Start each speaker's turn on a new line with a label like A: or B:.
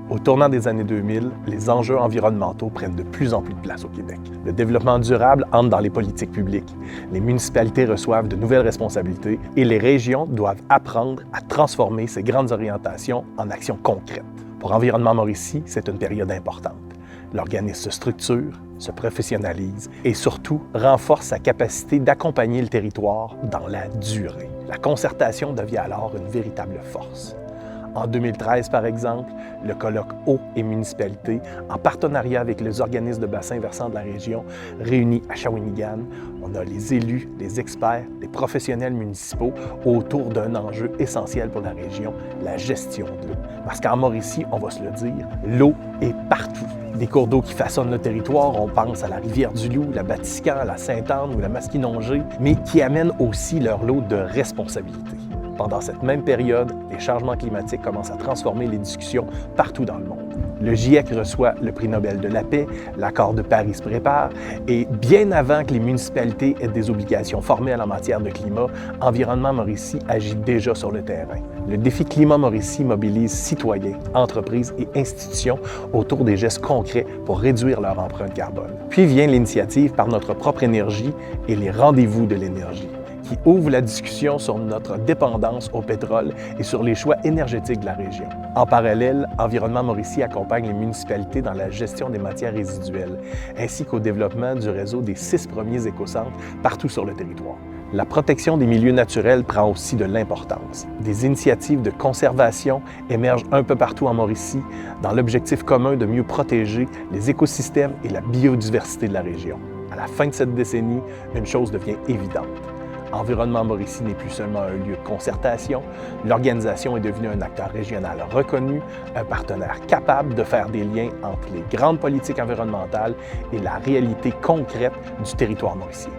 A: Au tournant des années 2000, les enjeux environnementaux prennent de plus en plus de place au Québec. Le développement durable entre dans les politiques publiques, les municipalités reçoivent de nouvelles responsabilités et les régions doivent apprendre à transformer ces grandes orientations en actions concrètes. Pour Environnement Mauricie, c'est une période importante. L'organisme se structure, se professionnalise et surtout renforce sa capacité d'accompagner le territoire dans la durée. La concertation devient alors une véritable force. En 2013, par exemple, le colloque Eau et municipalité, en partenariat avec les organismes de bassin versant de la région, réunis à Shawinigan, on a les élus, les experts, les professionnels municipaux autour d'un enjeu essentiel pour la région, la gestion de l'eau. Parce qu'en Mauricie, on va se le dire, l'eau est partout. Des cours d'eau qui façonnent le territoire, on pense à la Rivière-du-Loup, la Batiscan, la Sainte-Anne ou la Masquinongée, mais qui amènent aussi leur lot de responsabilités. Pendant cette même période, les changements climatiques commencent à transformer les discussions partout dans le monde. Le GIEC reçoit le prix Nobel de la paix, l'accord de Paris se prépare, et bien avant que les municipalités aient des obligations formelles en matière de climat, Environnement Mauricie agit déjà sur le terrain. Le défi Climat Mauricie mobilise citoyens, entreprises et institutions autour des gestes concrets pour réduire leur empreinte carbone. Puis vient l'initiative Par notre propre énergie et les rendez-vous de l'énergie, qui ouvre la discussion sur notre dépendance au pétrole et sur les choix énergétiques de la région. En parallèle, Environnement Mauricie accompagne les municipalités dans la gestion des matières résiduelles, ainsi qu'au développement du réseau des 6 premiers écocentres partout sur le territoire. La protection des milieux naturels prend aussi de l'importance. Des initiatives de conservation émergent un peu partout en Mauricie dans l'objectif commun de mieux protéger les écosystèmes et la biodiversité de la région. À la fin de cette décennie, une chose devient évidente. Environnement Mauricie n'est plus seulement un lieu de concertation, l'organisation est devenue un acteur régional reconnu, un partenaire capable de faire des liens entre les grandes politiques environnementales et la réalité concrète du territoire mauricien.